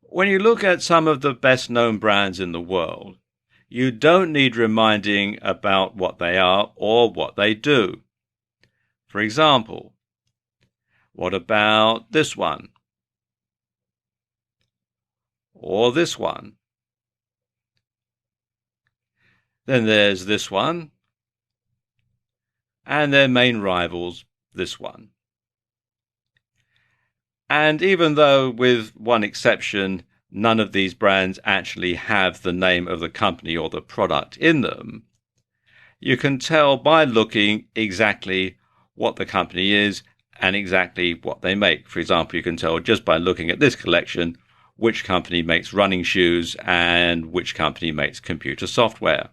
When you look at some of the best known brands in the world, you don't need reminding about what they are or what they do. For example, what about this one? Or this one? Then there's this one, and their main rivals, this one. And even though, with one exception, none of these brands actually have the name of the company or the product in them, you can tell by looking exactly what the company is and exactly what they make. For example, you can tell just by looking at this collection which company makes running shoes and which company makes computer software.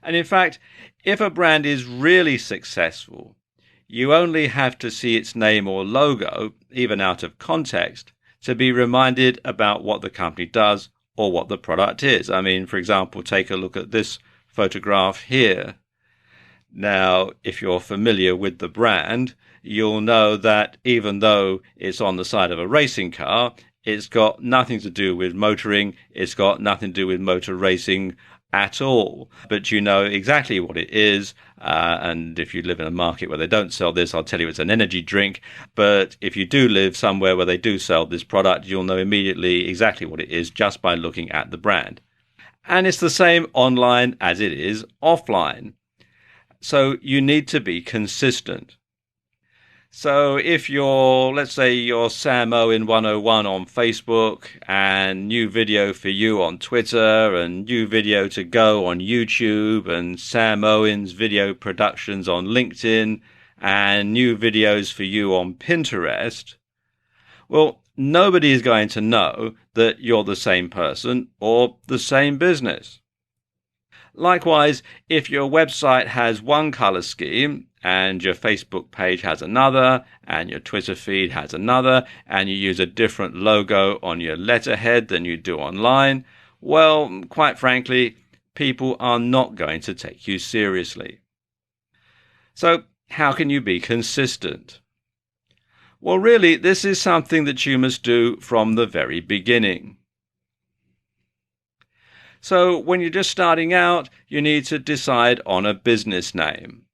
And in fact, if a brand is really successful, you only have to see its name or logo, even out of context, to be reminded about what the company does or what the product is. I mean, for example, take a look at this photograph here. Now, if you're familiar with the brand, you'll know that even though it's on the side of a racing car, it's got nothing to do with motoring, it's got nothing to do with motor racing at all. But you know exactly what it is, and if you live in a market where they don't sell this, I'll tell you it's an energy drink. But if you do live somewhere where they do sell this product, you'll know immediately exactly what it is just by looking at the brand. And it's the same online as it is offline. So you need to be consistent. So if let's say you're Sam Owen 101 on Facebook, and new video for you on Twitter, and new video to go on YouTube, and Sam Owen's video productions on LinkedIn, and new videos for you on Pinterest, well, nobody is going to know that you're the same person or the same business. Likewise, if your website has one color scheme and your Facebook page has another and your Twitter feed has another and you use a different logo on your letterhead than you do online, well, quite frankly, people are not going to take you seriously. So, how can you be consistent? Well, really, this is something that you must do from the very beginning. So when you're just starting out, you need to decide on a business name.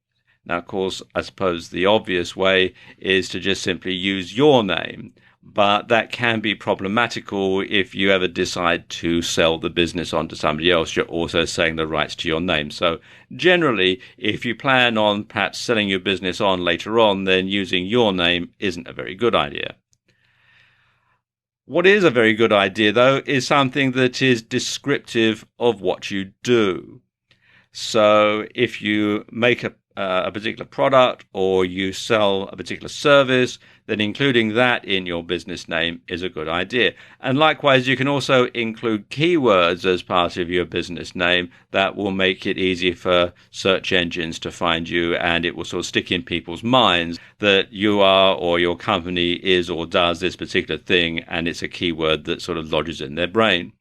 Now, of course, I suppose the obvious way is to just simply use your name, but that can be problematical if you ever decide to sell the business on to somebody else. You're also selling the rights to your name. So generally, if you plan on perhaps selling your business on later on, then using your name isn't a very good idea. What is a very good idea, though, is something that is descriptive of what you do. So if you make a particular product or you sell a particular service, then including that in your business name is a good idea. And likewise, you can also include keywords as part of your business name that will make it easy for search engines to find you, and it will sort of stick in people's minds that you are or your company is or does this particular thing, and it's a keyword that sort of lodges in their brain.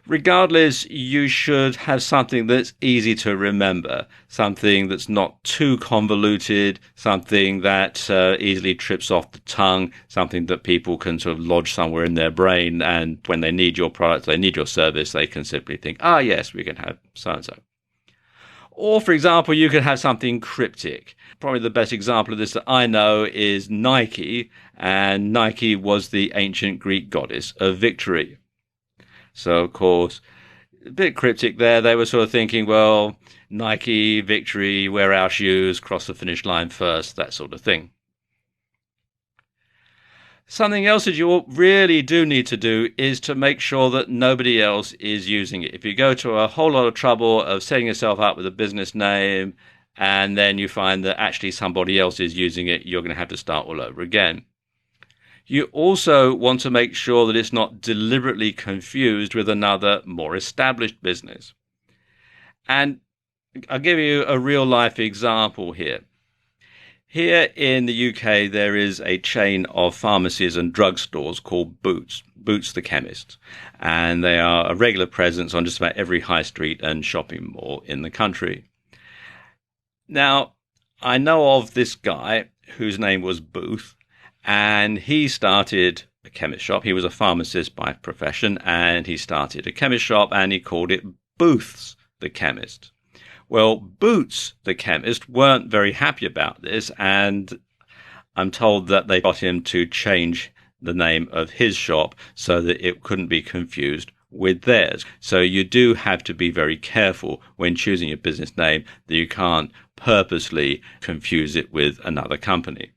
Regardless, you should have something that's easy to remember, something that's not too convoluted, something that easily trips off the tongue, something that people can sort of lodge somewhere in their brain, and when they need your product, they need your service, they can simply think, yes, we can have so-and-so. Or, for example, you could have something cryptic. Probably the best example of this that I know is Nike, and Nike was the ancient Greek goddess of victory. So, of course, a bit cryptic there. They were sort of thinking, well, Nike, victory, wear our shoes, cross the finish line first, that sort of thing. Something else that you really do need to do is to make sure that nobody else is using it. If you go to a whole lot of trouble of setting yourself up with a business name and then you find that actually somebody else is using it, you're going to have to start all over again. You also want to make sure that it's not deliberately confused with another more established business. And I'll give you a real life example here. Here in the UK, there is a chain of pharmacies and drugstores called Boots the Chemist. And they are a regular presence on just about every high street and shopping mall in the country. Now, I know of this guy whose name was Booth, and he started a chemist shop. He was a pharmacist by profession, and he started a chemist shop, and he called it Booths the Chemist. Well, Boots the Chemist weren't very happy about this, and I'm told that they got him to change the name of his shop so that it couldn't be confused with theirs. So you do have to be very careful when choosing your business name that you can't purposely confuse it with another company.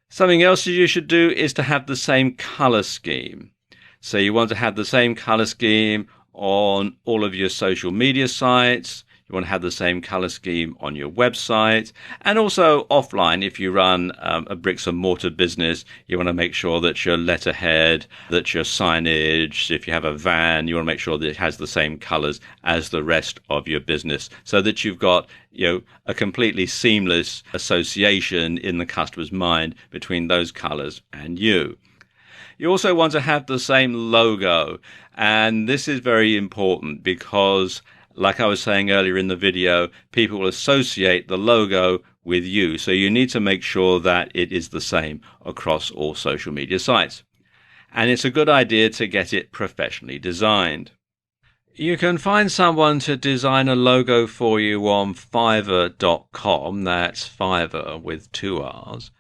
Something else you should do is to have the same color scheme. So you want to have the same color scheme on all of your social media sites. You want to have the same color scheme on your website, and also offline. If you run a bricks and mortar business, you want to make sure that your letterhead, that your signage, if you have a van, you want to make sure that it has the same colors as the rest of your business, so that you've got a completely seamless association in the customer's mind between those colors and you. You also want to have the same logo, and this is very important because, like I was saying earlier in the video, people will associate the logo with you. So you need to make sure that it is the same across all social media sites. And it's a good idea to get it professionally designed. You can find someone to design a logo for you on Fiverr.com. That's Fiverr with 2 R's.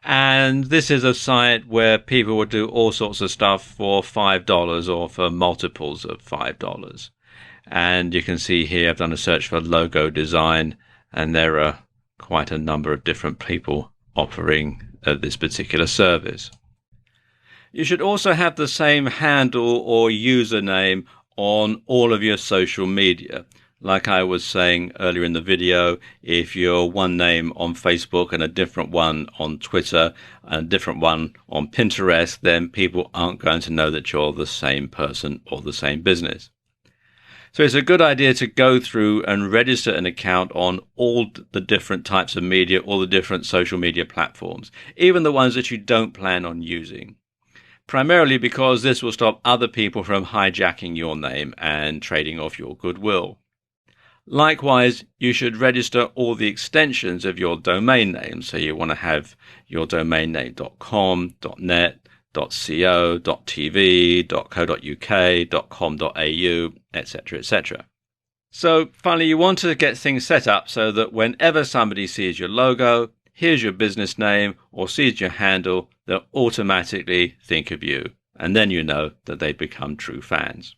And this is a site where people will do all sorts of stuff for $5 or for multiples of $5. And you can see here I've done a search for logo design, and there are quite a number of different people offering this particular service. You should also have the same handle or username on all of your social media. Like I was saying earlier in the video, if you're one name on Facebook and a different one on Twitter and a different one on Pinterest, then people aren't going to know that you're the same person or the same business. So it's a good idea to go through and register an account on all the different types of media, all the different social media platforms, even the ones that you don't plan on using. Primarily because this will stop other people from hijacking your name and trading off your goodwill. Likewise, you should register all the extensions of your domain name. So you want to have your domain name .com, .net, .co, .tv, .co.uk, .com.au, etc., etc. So finally, you want to get things set up so that whenever somebody sees your logo, hears your business name, or sees your handle, they'll automatically think of you. And then you know that they've become true fans.